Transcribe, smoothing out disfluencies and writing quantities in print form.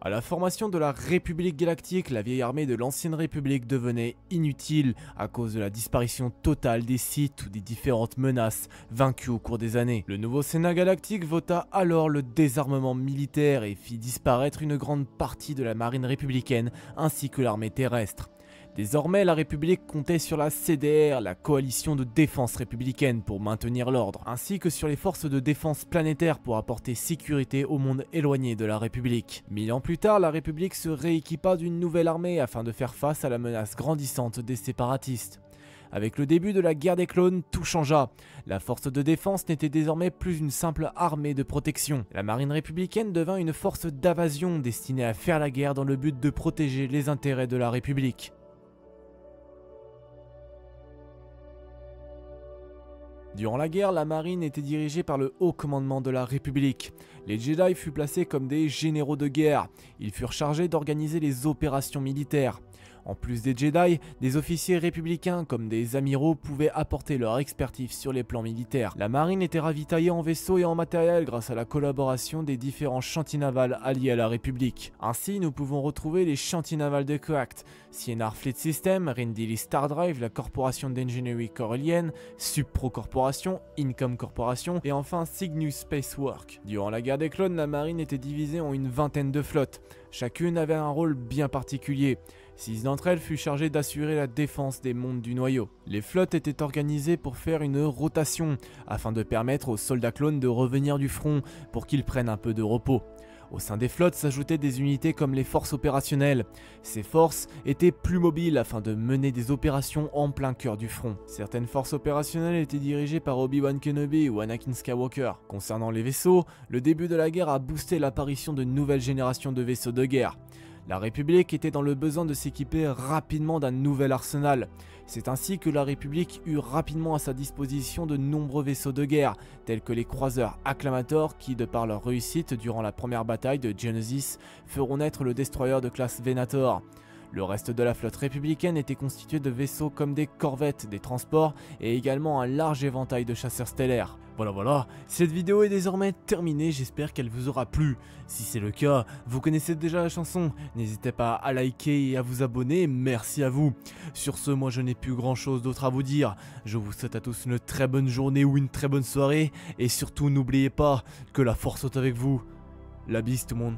À la formation de la République Galactique, la vieille armée de l'ancienne République devenait inutile à cause de la disparition totale des sites ou des différentes menaces vaincues au cours des années. Le nouveau Sénat Galactique vota alors le désarmement militaire et fit disparaître une grande partie de la marine républicaine ainsi que l'armée terrestre. Désormais, la République comptait sur la CDR, la coalition de défense républicaine, pour maintenir l'ordre, ainsi que sur les forces de défense planétaire pour apporter sécurité au monde éloigné de la République. 1000 ans plus tard, la République se rééquipa d'une nouvelle armée afin de faire face à la menace grandissante des séparatistes. Avec le début de la guerre des clones, tout changea. La force de défense n'était désormais plus une simple armée de protection. La marine républicaine devint une force d'invasion destinée à faire la guerre dans le but de protéger les intérêts de la République. Durant la guerre, la marine était dirigée par le haut commandement de la République. Les Jedi furent placés comme des généraux de guerre. Ils furent chargés d'organiser les opérations militaires. En plus des Jedi, des officiers républicains comme des amiraux pouvaient apporter leur expertise sur les plans militaires. La marine était ravitaillée en vaisseaux et en matériel grâce à la collaboration des différents chantiers navals alliés à la République. Ainsi, nous pouvons retrouver les chantiers navals de Coact, Sienar Fleet System, Rendili Stardrive, la corporation d'ingénierie corellienne, Suppro Corporation, Incom Corporation et enfin Cygnus Spacework. Durant la guerre des clones, la marine était divisée en une vingtaine de flottes. Chacune avait un rôle bien particulier. 6 d'entre elles furent chargées d'assurer la défense des mondes du noyau. Les flottes étaient organisées pour faire une rotation, afin de permettre aux soldats clones de revenir du front pour qu'ils prennent un peu de repos. Au sein des flottes s'ajoutaient des unités comme les forces opérationnelles. Ces forces étaient plus mobiles afin de mener des opérations en plein cœur du front. Certaines forces opérationnelles étaient dirigées par Obi-Wan Kenobi ou Anakin Skywalker. Concernant les vaisseaux, le début de la guerre a boosté l'apparition de nouvelles générations de vaisseaux de guerre. La République était dans le besoin de s'équiper rapidement d'un nouvel arsenal. C'est ainsi que la République eut rapidement à sa disposition de nombreux vaisseaux de guerre, tels que les croiseurs Acclamator qui, de par leur réussite durant la première bataille de Geonosis, feront naître le destroyer de classe Venator. Le reste de la flotte républicaine était constitué de vaisseaux comme des corvettes, des transports et également un large éventail de chasseurs stellaires. Voilà, cette vidéo est désormais terminée, j'espère qu'elle vous aura plu. Si c'est le cas, vous connaissez déjà la chanson, n'hésitez pas à liker et à vous abonner, merci à vous. Sur ce, moi je n'ai plus grand chose d'autre à vous dire, je vous souhaite à tous une très bonne journée ou une très bonne soirée, et surtout n'oubliez pas que la force soit avec vous. La bise tout le monde.